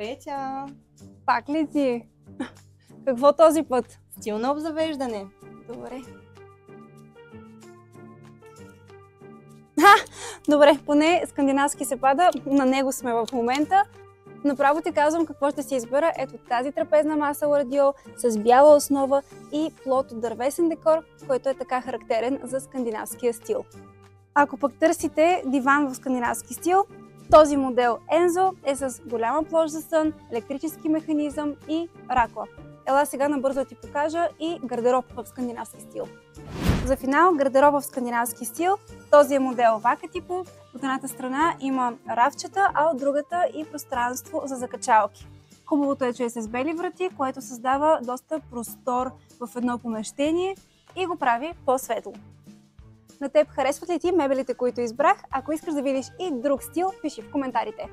Петя! Пак ли ти? Какво този път? Стил на обзавеждане. Добре. Добре, поне скандинавски се пада, на него сме в момента. Направо ти казвам какво ще си избера. Ето тази трапезна маса ладиол с бяла основа и плод от дървесен декор, който е така характерен за скандинавския стил. Ако пък търсите диван в скандинавски стил, този модел Enzo е с голяма площ за сън, електрически механизъм и ракла. Ела сега набързо да ти покажа и гардероб в скандинавски стил. За финал, гардероб в скандинавски стил. Този е модел вакатипо. От едната страна има рафчета, а от другата и пространство за закачалки. Хубавото е, че е с бели врати, което създава доста простор в едно помещение и го прави по-светло. На теб харесват ли ти мебелите, които избрах? Ако искаш да видиш и друг стил, пиши в коментарите.